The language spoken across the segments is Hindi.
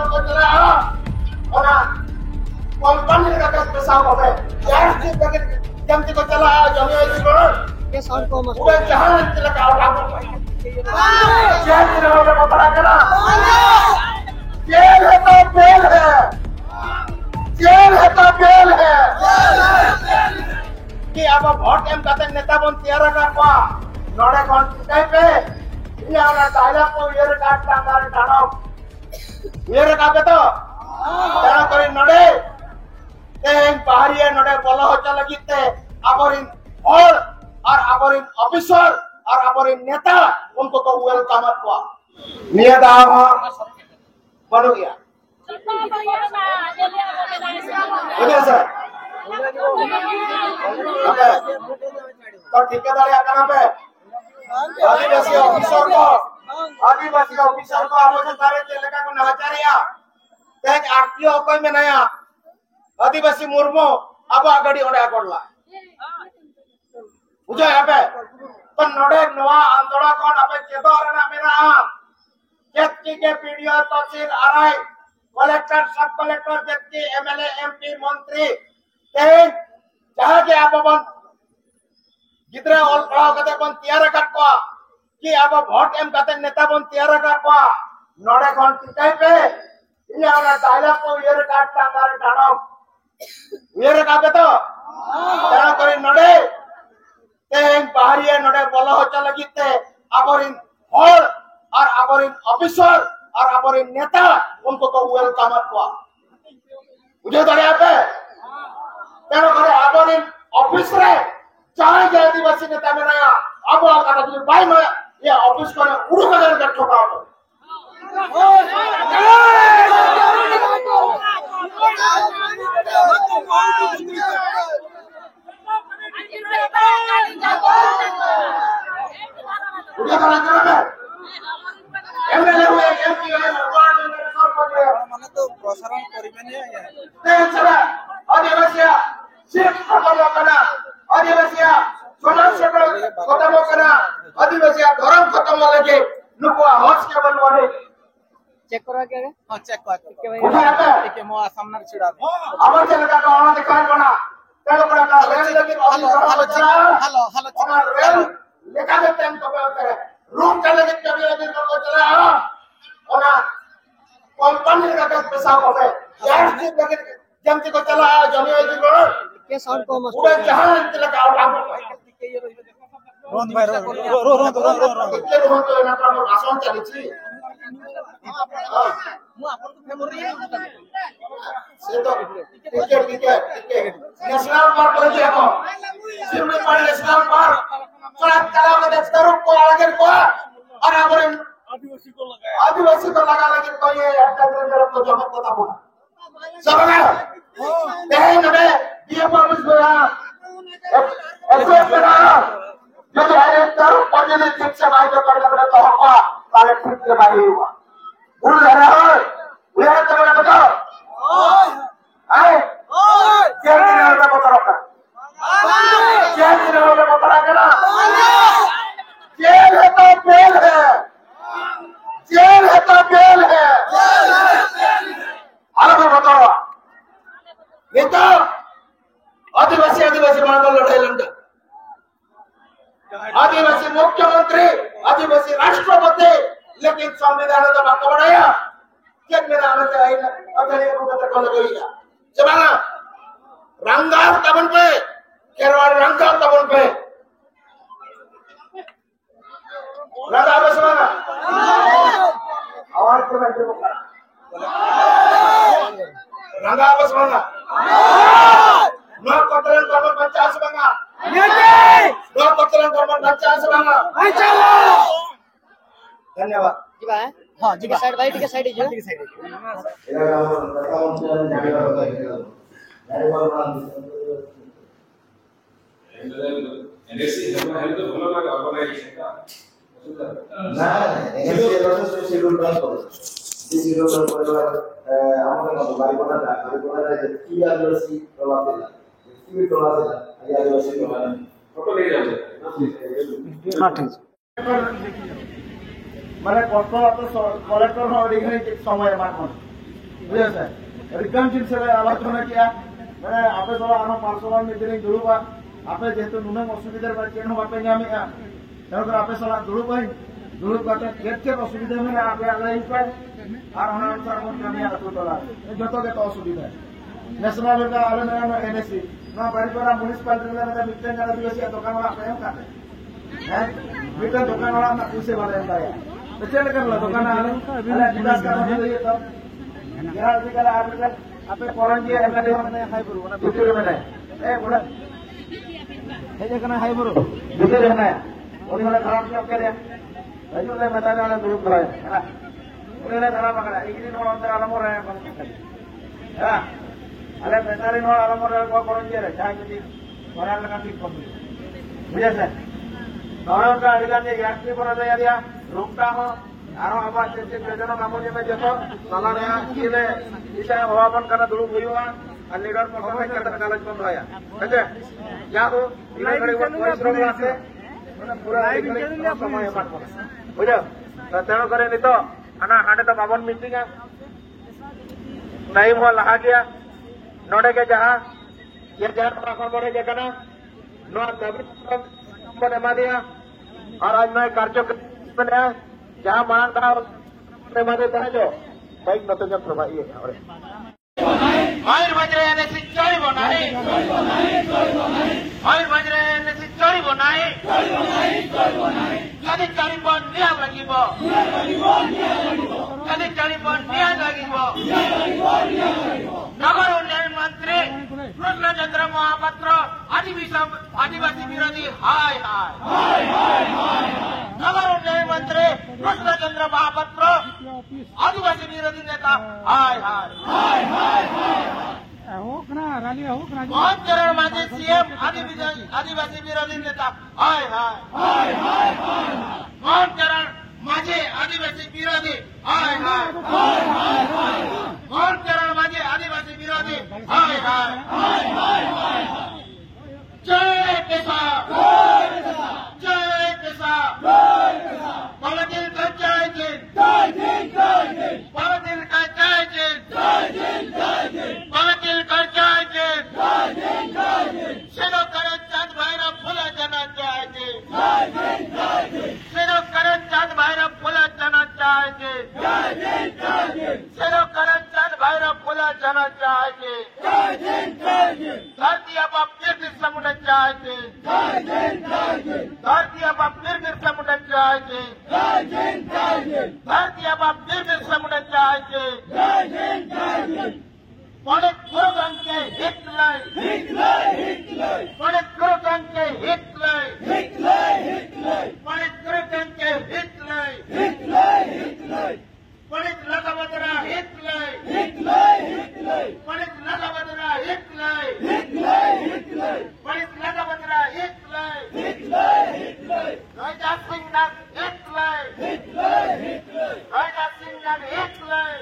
को चलाया और कंपनी का पैसा हो गए यार जमती को चलाया जमी ये साउंड को मत वो जहां लगा जेल में पकड़ा गया जेल है तो बेल है जेल है तो बेल है कि अब वोट एम करते नेता बन तैयार करवा नोड़े कौन कहीं पे ये हमारा डायलॉग को ये काट टांगा टानो ये काटे तो जाना करी नोड़े तें बाहरिया नोड़े बोला हो चला किते अबोरिन और अबोरिन ऑफिसर और अबोरिन नेता उनको को वेलकम हुआ नियत आवा बनो गया ओके सर तो ठेकेदार आकर पे आदिवासी ऑफिसर को आप सारे चलेगा को नहचारिया तेज आरटीओ कोई में नया आदिवासी मुर्मू अब आगड़ी ओडा करला बुझो यहाँ पे तो नोडे नवा आंदोलन कौन आपे चेतो रहना मेरा जेतकी के पीडीओ तहसील आरआई कलेक्टर सब कलेक्टर जेतकी एमएलए एमपी मंत्री तेज जहाँ के आप अपन गिद्रा और पढ़ाओ कते बन तैयार करवा कि अब वोट एम करते नेता बन तैयार करवा नोड़े कौन कहीं पे ये हमारा डायलॉग को ये काट टांगा टानो ये काटे तो जाना करी नोड़े तें बाहरिया नोड़े बोला हो चला किते अबोरिन और अबोरिन ऑफिसर और अबोरिन नेता उनको को वेलकम हुआ बुझे तो यहाँ पे तेणु करे अबोरिन ऑफिस रे चाहे के आदिवासी नेता में नया अब आकर जो भाई मैं ये ऑफिस को उड़ू का कर ठोका हो एमएलए हुए एमपी हुए वार्ड में सरपंच हुए माने तो प्रसारण करिबेनी नहीं चला आदिवासी सिर्फ खत्म करना आदिवासी समाज से खत्म करना आदिवासी धर्म खत्म लगे नुको हज के बनवाने चेक करा क्या हां चेक कर उठा आता ठीक है मोआ सामने छिड़ा आवाज लगा तो आवाज दिखाई बना तेरे को लगा रेल लगी हेलो रेल लेका के टाइम तो करे रूम का लगे कभी लगे को चला और कंपनी का पैसा हो गए यार जमती को चला जमी ये साउंड को मत वो जहां लगा रोंद भाई रो इतने रोहन तो ना तो भाषण चली छी मु आपन को मेमोरी से तो ठीक है नेशनल पार्क कर दिया को सिमली पानी नेशनल पार्क चला चला के दस्तरू को आगे को और हमारे आदिवासी को लगा लगे तो ये तरफ को जमा पता होगा सब लगा नहीं नबे ये परमिश बोला ऐसे बना जो डायरेक्टर पॉजिटिव ठीक से भाई जो कर रहे तो होगा सारे ठीक से भाई हुआ भूल रहा है ये तो मैंने बताओ आए क्या दिन में बताओ का क्या दिन में बताओ करा जेल है तो बेल है जेल है तो बेल है आगे बताओ ये तो आदिवासी मान लड़ाई लड़ता आदिवासी मुख्यमंत्री आदिवासी राष्ट्रपति लेकिन संविधान तो बात बढ़ाया क्या मेरा आने से आई ना अगले को तो कल गई है जमाना रंगाल तबन पे केरवाड़ रंगाल तबन पे रंगा बस माना आवाज तो बैठे को रंगा बस माना नौ कतरन कर्म 50 बंगा नौ कतरन कर्म 50 बंगा धन्यवाद जी भाई हां जी साइड भाई ठीक है साइड जो ठीक है एनएससी हम हेल्थ तो भलो लागे ऑर्गेनाइजेशन का ना एनएससी रो शेड्यूल ड्राइव करो दिस रो करो আমাদের মত বাড়িপড়াটা কি আদিবাসী প্রভাব দিলা কি প্রভাব দিলা এই আদিবাসী প্রভাব ফটো নিয়ে যাবে হ্যাঁ ঠিক মানে কত কলেক্টর হওয়ার এখানে সময় আমার बुझे से रिकम जिन से आलोचना किया मैं आपे सोला आनो पार्सोनाल मीटिंग दुरुबा आपे जेतु नुनम असुविधा बा केन हो आपे ᱧᱟᱢᱮᱜᱼᱟ तब आपे सोला दुरुबाई दुरुब काटे केट असुविधा में आपे आलाई पर और होना अनुसार मन कमिया अतु तोला जतो के तो असुविधा नेशनल का आले ना एनएससी ना बारीपारा म्युनिसिपालिटी में मिटन का दिवसीय दुकान वाला पे काटे हैं मिटन दुकान वाला ना पैसे वाले अंदर है तो चल कर लो दुकान आले अरे विकास का हो जाए तब यार निकल आर्टिकल आपे कोरंजी एमएलए ने हाई बुरु ना बिल्कुल में नहीं ए बोला हे जे कना हाई बुरु बिल्कुल है ना उन्हीं वाला खराब क्यों करे अजू ले मता वाला ग्रुप है ना उन्हीं ने खराब पकड़ा एक दिन और अंदर आलम रहा है हां अरे बेचारे नो आलम रहा को कोरंजी रे चाहे कि बड़ा लगा ठीक कर बुझे से गौरव का अधिकार ने यात्री पर दिया रुकता हो आरो आबाद से योजना कामों में जतो साला ने किले इसे भवन करना दुरुब हुआ और लीडर पर समय करता कागज बंद होया समझे या हो इने बड़ी परिश्रम आसे माने पूरा समय मार पर बुझो तो तेणु करे नि तो आना हाडे तो भवन मीटिंग है टाइम हो लहा गया नोडे के जहां ये जहां राखन बड़े जगना नो दबी बने मा दिया और आज मैं कार्यक्रम में जहां मान था मदद जो बाइक नतो जब प्रभावी है और मायर बजरे ने सिंचाई बनाए मायर बजरे ने सिंचाई बनाए कदी चारी पर निया लागिबो कदी चारी पर निया लागिबो नगर उन्नयन मंत्री कृष्णचंद्र महापात्र आदिवासी विरोधी हाय हाय नगर उन्नयन मंत्री कृष्णचंद्र महापात्र आदिवासी विरोधी नेता हाय हाय मोहन चरण मांझी सीएम आदिवासी विरोधी नेता हाय हाय मोहन चरण मांझी आदिवासी विरोधी हाय हाय मोहन चरण मांझी आदिवासी विरोधी हाय हाय जय किसान जय किसान पॉलिटिन का जय जिन पॉलिटिन का जय जिन पॉलिटिन का जय जिन सेनो करण चांद भाईरा फुला जना जय जिन सेनो करण चांद भाईरा फुला जना जय जिन सेनो करण चांद भाईरा फुला जना जय जिन धरती अब फिर बिरसा मुंडा जय जिन धरती अब फिर बिरसा मुंडा जय जिन धरती अब फिर बिरसा मुंडा जय जिन पंडित गुरुगंग के हित लाई पंडित गुरुगंग के हित लाई पंडित गुरुगंग के हित लाई पंडित लगावतरा हित लाई पंडित लगावतरा हित लाई पंडित लगावतरा हित लाई राजा सिंह नाग हित लाई राजा सिंह नाग हित लाई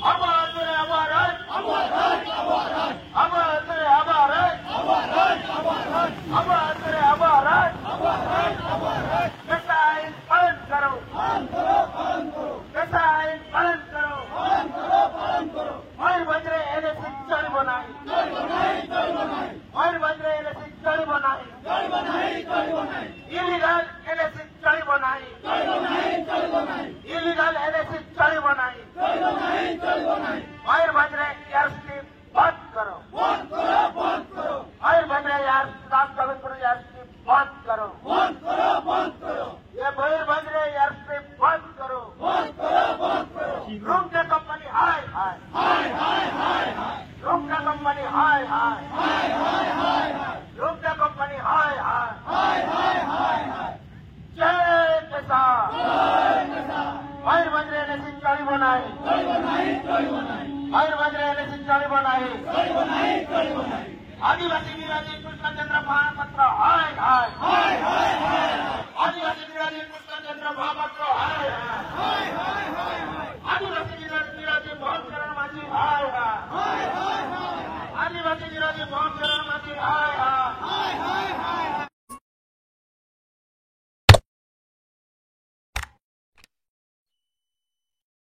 अमर अमरत अमरत अमरत अमरत अमरत अमरत अमरत अमरत कैसा पालन करो कैसा पालन करो और बजरे ऐसे चढ़ बनाई और बजरे ऐसे चढ़ बनाई इलीगल ऐसे चढ़ बनाई इलीगल ऐसे चढ़ बनाई और बजरे यार स्ट्रीप बंद करो और बजरे यार साफ करो यार स्ट्रीप बंद करो ये भैर बजरे यार स्ट्रीप बंद करो रूम का कंपनी हाय हाय रूम का कंपनी हाय हाय रूम का कंपनी हाय हाय जय किसान भैर बजरे ने सिंचाई बनाई भैर बजरे ने सिंचाई बनाई आदिवासी विरोधी कृष्णचंद्र महापात्र हाय हाय आदिवासी विरोधी कृष्णचंद्र महापात्र हाय हाय